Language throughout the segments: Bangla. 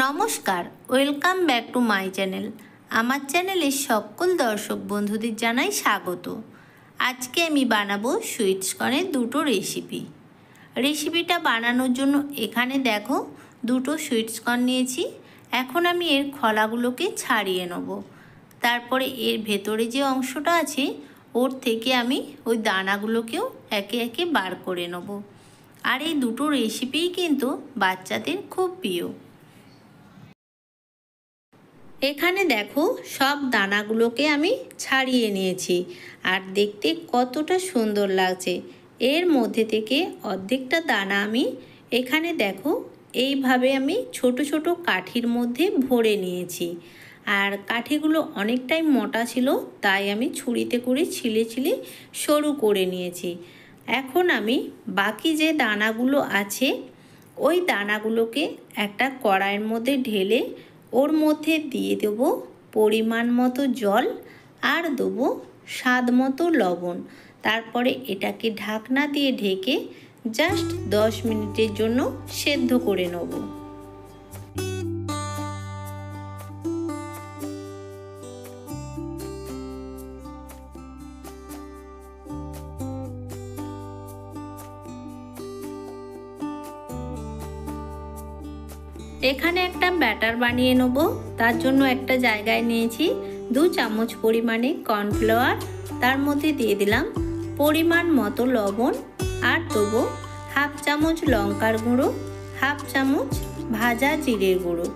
নমস্কার, welcome back to my channel. আমার চ্যানেলের সকল দর্শক বন্ধুদের জানাই স্বাগত। আজকে আমি বানাবো সুইটস কর্নের দুটো রেসিপিটা বানানোর জন্য এখানে দেখো দুটো সুইটস কর্ন নিয়েছি। এখন আমি এর খোলাগুলোকে ছাড়িয়ে নেব। তারপরে এর ভেতরে যে অংশটা আছে ওর থেকে আমি ওই দানাগুলোকেও একে একে বার করে নেব। আর এই দুটো রেসিপিই কিন্তু বাচ্চাদের খুব প্রিয়। এখানে দেখো সব দানাগুলোকে আমি ছাড়িয়ে নিয়েছি আর দেখতে কতটা সুন্দর লাগছে। এর মধ্যে থেকে অর্ধেকটা দানা আমি এখানে দেখো এইভাবে আমি ছোট ছোট কাঠির মধ্যে ভরে নিয়েছি। আর কাঠিগুলো অনেকটাই মোটা ছিল, তাই আমি ছুরিতে করে ছিলে ছিলে সরু করে নিয়েছি। এখন আমি বাকি যে দানাগুলো আছে ওই দানাগুলোকে একটা কড়াইয়ের মধ্যে ঢেলে ওর মধ্যে দিয়ে দেব পরিমাণ মতো জল আর দেবো স্বাদ মতো লবণ। তারপরে এটাকে ঢাকনা দিয়ে ঢেকে জাস্ট 10 মিনিটের জন্য সেদ্ধ করে নেব। এখানে একটা ব্যাটার বানিয়ে নেব। তার জন্য একটা জায়গায় নিয়েছি 2 চামচ পরিমাণে কর্নফ্লাওয়ার, তার মধ্যে দিয়ে দিলাম পরিমাণ মতো লবণ আর দেবো হাফ চামচ লঙ্কার গুঁড়ো, হাফ চামচ ভাজা জিরের গুঁড়ো।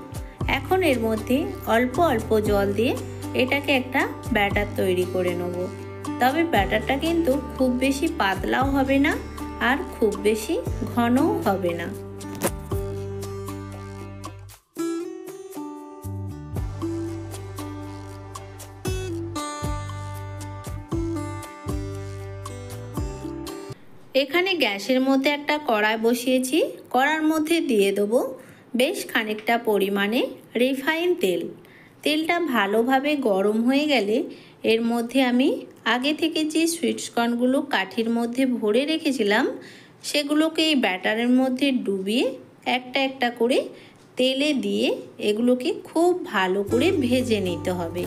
এখন এর মধ্যে অল্প অল্প জল দিয়ে এটাকে একটা ব্যাটার তৈরি করে নেব। তবে ব্যাটারটা কিন্তু খুব বেশি পাতলাও হবে না আর খুব বেশি ঘনও হবে না। এখানে গ্যাসের মধ্যে একটা কড়াই বসিয়েছি। কড়ার মধ্যে দিয়ে দেবো বেশ খানিকটা পরিমাণে রিফাইন তেল। তেলটা ভালোভাবে গরম হয়ে গেলে এর মধ্যে আমি আগে থেকে যে সুইটস কর্নগুলো কাঠির মধ্যে ভরে রেখেছিলাম সেগুলোকে এই ব্যাটারের মধ্যে ডুবিয়ে একটা একটা করে তেলে দিয়ে এগুলোকে খুব ভালো করে ভেজে নিতে হবে।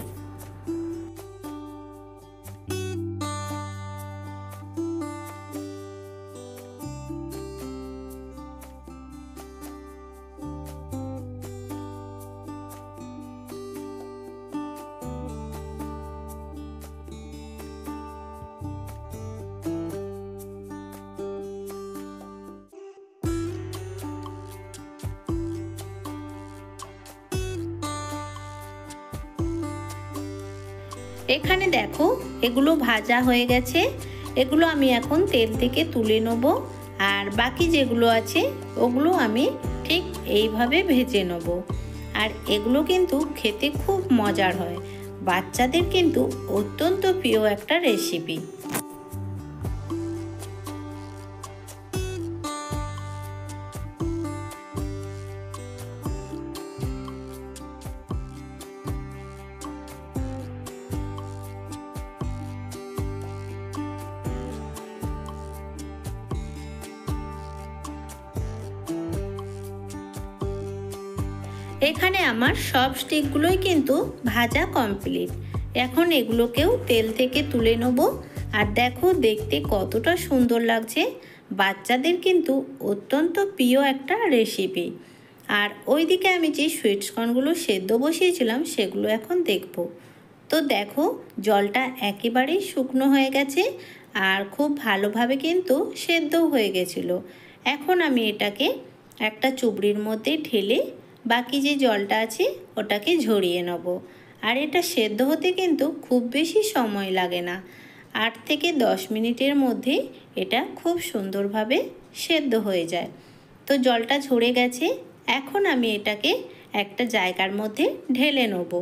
এখানে দেখো এগুলো ভাজা হয়ে গেছে। এগুলো আমি এখন তেল থেকে তুলে নেব। আর বাকি যেগুলো আছে ওগুলো আমি ঠিক এইভাবে ভেজে নেব। আর এগুলো কিন্তু খেতে খুব মজার হয়। বাচ্চাদের কিন্তু অত্যন্ত প্রিয় একটা রেসিপি। এখানে আমার সব স্টিকগুলোই কিন্তু ভাজা কমপ্লিট। এখন এগুলোকেও তেল থেকে তুলে নেব। আর দেখো দেখতে কতটা সুন্দর লাগছে। বাচ্চাদের কিন্তু অত্যন্ত প্রিয় একটা রেসিপি। আর ওইদিকে আমি যে সুইটস কর্নগুলো সেদ্ধ বসিয়েছিলাম সেগুলো এখন দেখব। তো দেখো জলটা একেবারেই শুকনো হয়ে গেছে আর খুব ভালোভাবে কিন্তু সেদ্ধও হয়ে গেছিলো। এখন আমি এটাকে একটা চুবড়ির মধ্যে ঢেলে বাকি যে জলটা আছে ওটাকে ঝরিয়ে নেব। আর এটা সেদ্ধ হতে কিন্তু খুব বেশি সময় লাগে না, 8 থেকে 10 মিনিটের মধ্যে এটা খুব সুন্দরভাবে সেদ্ধ হয়ে যায়। তো জলটা ঝরে গেছে। এখন আমি এটাকে একটা জায়গার মধ্যে ঢেলে নেব।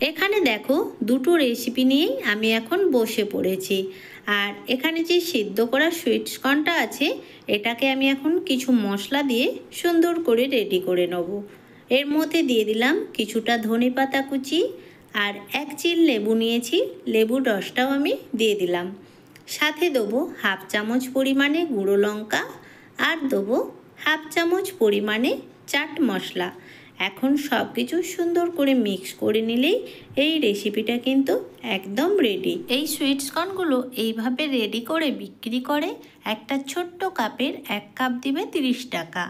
এখানে দেখো দুটো রেসিপি নিয়েই আমি এখন বসে পড়েছি। আর এখানে যে সিদ্ধ করা সুইটস কর্নটা আছে এটাকে আমি এখন কিছু মশলা দিয়ে সুন্দর করে রেডি করে নেব। এর মধ্যে দিয়ে দিলাম কিছুটা ধনেপাতা কুচি আর 1 চিল লেবু নিয়েছি, লেবুর রসটাও আমি দিয়ে দিলাম। সাথে দেবো হাফ চামচ পরিমাণে গুঁড়ো লঙ্কা আর দেবো হাফ চামচ পরিমাণে চাট মশলা। এখন সব কিছু সুন্দর করে মিক্স করে নিলেই এই রেসিপিটা কিন্তু একদম রেডি। এই সুইটস কর্নগুলো এইভাবে রেডি করে বিক্রি করে। একটা ছোট্ট কাপের 1 কাপ দিবে 30 টাকা।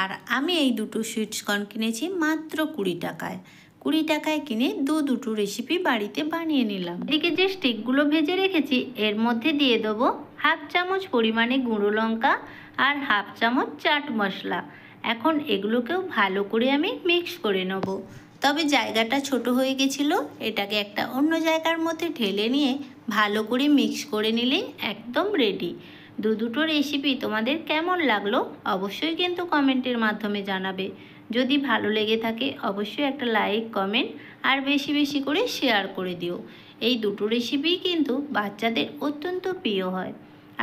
আর আমি এই দুটো সুইটস কর্ন কিনেছি মাত্র 20 টাকায়। 20 টাকায় কিনে দুটো রেসিপি বাড়িতে বানিয়ে নিলাম। এদিকে যে স্টিকগুলো ভেজে রেখেছি এর মধ্যে দিয়ে দেবো হাফ চামচ পরিমাণে গুঁড়ো লঙ্কা আর হাফ চামচ চাট মশলা। এখন এগুলোকেও ভালো করে আমি মিক্স করে নেব। তবে জায়গাটা ছোট হয়ে গেছিল, এটাকে একটা অন্য জায়গার মধ্যে ঢেলে নিয়ে ভালো করে মিক্স করে নিলেই একদম রেডি। দুটো রেসিপি তোমাদের কেমন লাগলো অবশ্যই কিন্তু কমেন্টের মাধ্যমে জানাবে। যদি ভালো লেগে থাকে অবশ্যই একটা লাইক, কমেন্ট আর বেশি বেশি করে শেয়ার করে দিও। এই দুটো রেসিপি কিন্তু বাচ্চাদের অত্যন্ত প্রিয় হয়।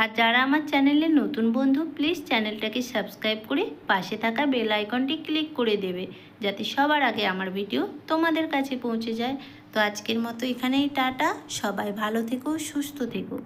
আর যারা আমার চ্যানেলের নতুন বন্ধু প্লিজ চ্যানেলটাকে সাবস্ক্রাইব করে পাশে থাকা বেল আইকনটি ক্লিক করে দেবে, যাতে সবার আগে আমার ভিডিও তোমাদের কাছে পৌঁছে যায়। তো আজকের মতো এখানেই টাটা, সবাই ভালো থেকো, সুস্থ থেকো।